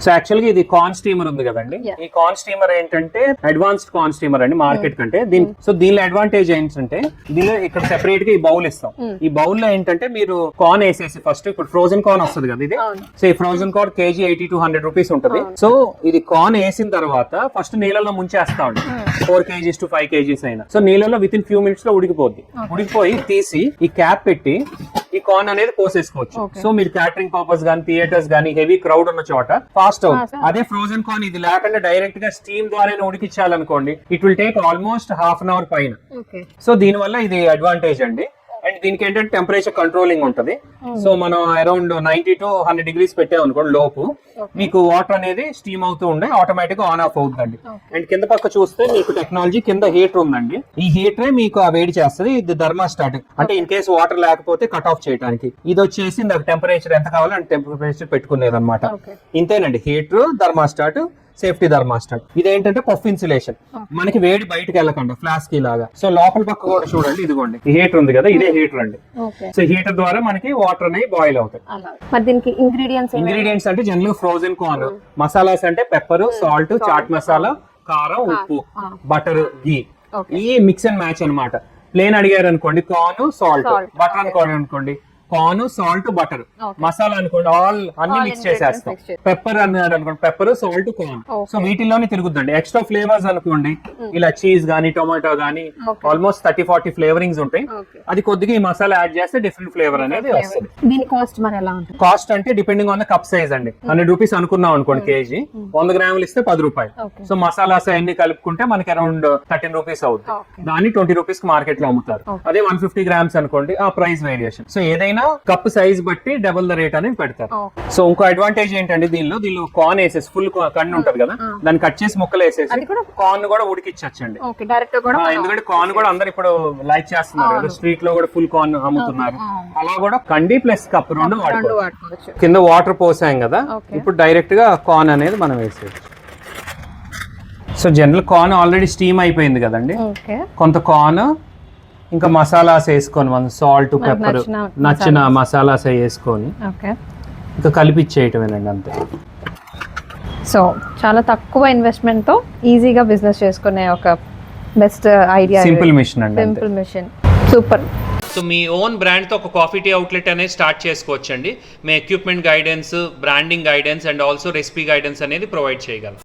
So actual గా ఇది corn steamer ఉంది కదండి, ఈ కార్న్ స్టీమర్ ఏంటంటే అడ్వాన్స్డ్ కార్న్ స్టీమర్ అండి మార్కెట్ కంటే. దీనిలో అడ్వాంటేజ్ ఏంటంటే దీనిలో ఇక్కడ సెపరేట్ గా ఈ బౌల్ ఇస్తాం. ఈ బౌల్ లో ఏంటంటే మీరు కార్న్ వేసేసి ఫస్ట్ ఇప్పుడు ఫ్రోజన్ కార్న్ వస్తుంది కదా ఇది. సో ఈ frozen corn KG 80 to 100 rupees ఉంటుంది. సో ఇది కార్న్ వేసిన తర్వాత ఫస్ట్ నీళ్ళలో ముంచేస్తా ఉండి 4 kgs to 5 kgs అయినా. సో నీళ్ళలో విత్ ఇన్ ఫ్యూ మినిట్స్ లో ఉడికిపోద్ది. ఉడికిపోయి తీసి ఈ క్యాప్ పెట్టి ఈ కార్న్ అనేది పోసేసుకోవచ్చు. సో మీరు క్యాటరింగ్ పర్పస్ గానీ థియేటర్స్ గానీ హెవీ క్రౌడ్ ఉన్న చోట ఫాస్ట్ అవుతుంది. అదే ఫ్రోజన్ కార్న్ ఇది లేకుండా డైరెక్ట్ గా స్టీమ్ ద్వారా ఉడికించాలనుకోండి it will take almost half an hour పైన. సో దీని వల్ల ఇది అడ్వాంటేజ్ అండి. అండ్ దీనికి ఏంటంటే టెంపరేచర్ కంట్రోలింగ్ ఉంటది. సో మనం అరౌండ్ 90 to 100 degrees పెట్టాం అనుకోండి లోపు మీకు వాటర్ అనేది స్టీమ్ అవుతూ ఉండే ఆటోమేటిక్ గా ఆన్ ఆఫ్ అవుతుందండి. అండ్ కింద పక్క చూస్తే మీకు టెక్నాలజీ కింద హీటర్ ఉందండి. ఈ హీటరే మీకు ఆ వేడి చేస్తుంది. ఇది థర్మాస్టాట్ అంటే ఇన్ కేసు వాటర్ లేకపోతే కట్ ఆఫ్ చేయడానికి. ఇది వచ్చేసి నాకు టెంపరేచర్ ఎంత కావాలో అంటే టెంపరేచర్ పెట్టుకునేది అనమాట. ఇంతేనండి హీటర్, థర్మాస్టాట్, సేఫ్టీ థర్మాస్టాట్. ఇదేంటంటే పఫ్ ఇన్సులేషన్, మనకి వేడి బయటకు వెళ్ళకుండా ఫ్లాస్క్ లాగా. సో లోపల పక్క కూడా చూడండి, ఇదిగోండి ఈ హీటర్ ఉంది కదా, ఇదే హీటర్ అండి. సో హీటర్ ద్వారా మనకి వాటర్ అనేవి బాయిల్ అవుతాయి. ఇంగ్రీడియంట్స్ అంటే జనరల్ ఫ్రోజన్ కార్న్, మసాలాస్ అంటే పెప్పర్, సాల్ట్, చాట్ మసాలా, కారం, ఉప్పు, బటర్, ఘీ. ఈ మిక్స్ అండ్ మ్యాచ్ అనమాట. ప్లేన్ అడిగారు అనుకోండి కార్న్, సాల్ట్, బటర్ అనుకోండి అనుకోండి కార్న్, సాల్ట్, బటర్, మసాలా అనుకోండి అన్ని మిక్స్ చేసేస్తాం. పెప్పర్ అన్నాడు అనుకోండి పెప్పర్, సాల్ట్, కార్న్. సో వీటిల్లోనే తిరుగుద్దండి. ఎక్స్ట్రా ఫ్లేవర్స్ అనుకోండి ఇలా చీజ్ గానీ టొమాటో గానీ ఆల్మోస్ట్ 30-40 ఫ్లేవరింగ్స్ ఉంటాయి. అది కొద్దిగా ఈ మసాలా యాడ్ చేస్తే డిఫరెంట్ ఫ్లేవర్ అనేది వస్తుంది. దీని కాస్ట్ మరి ఎలా ఉంటుంది? కాస్ట్ అంటే depending on the cup size అండి. 100 రూపీస్ అనుకున్నాం అనుకోండి కేజీ, 100 గ్రాములు ఇస్తే 10 రూపాయలు. సో మసాలాస్ అన్ని కలుపుకుంటే మనకి అరౌండ్ 13 రూపీస్ అవుతుంది. దాన్ని 20 రూపీస్ కి మార్కెట్ లో అమ్ముతారు. అదే 150 గ్రామ్స్ అనుకోండి ఆ ప్రైస్ వేరియేషన్. సో ఏదైనా కప్ సైజ్ బట్టి డబుల్ ద రేట్ అనేది పెడతారు. సో ఇంకో అడ్వాంటేజ్ ఏంటంటే దీనిలో కార్న్ వేసేసి ఫుల్ కన్ను ఉంటది కదా, దాన్ని కట్ చేసి ముక్కలు వేసేసి కార్న్ కూడా ఉడికిచ్చండి. ఎందుకంటే కార్న్ కూడా అందరు ఇప్పుడు లైక్ చేస్తున్నారు కదా, స్ట్రీట్ లో కూడా ఫుల్ కార్న్ అమ్ముతున్నారు. అలా కూడా కండి ప్లస్ కప్ రెండు వాడుకోవచ్చు. కింద వాటర్ పోసాం కదా, ఇప్పుడు డైరెక్ట్ గా కార్న్ అనేది మనం వేసేయచ్చు. So general corn already steam అయిపోయింది కదండి, కొంత కార్న్ ఇంకా మసాలాస్ వేసుకొని మనం సాల్ట్, పెప్పర్, నచ్చిన మసాలాస్ వేసుకొని ఇంకా కలిపిచ్చేయటమేనండి అంతే. సో చాలా తక్కువ ఇన్వెస్ట్మెంట్ తో ఈజీగా బిజినెస్ చేసుకునే ఒక బెస్ట్ ఐడియా. సింపుల్ మిషన్ అండి, సింపుల్ మిషన్, సూపర్. సో మీ ఓన్ బ్రాండ్ తో ఒక కాఫీ టీ అవుట్లెట్ అనేది స్టార్ట్ చేసుకోవచ్చండి. మీ equipment guidance, branding guidance and also recipe guidance అనేది ప్రొవైడ్ చేయగలం.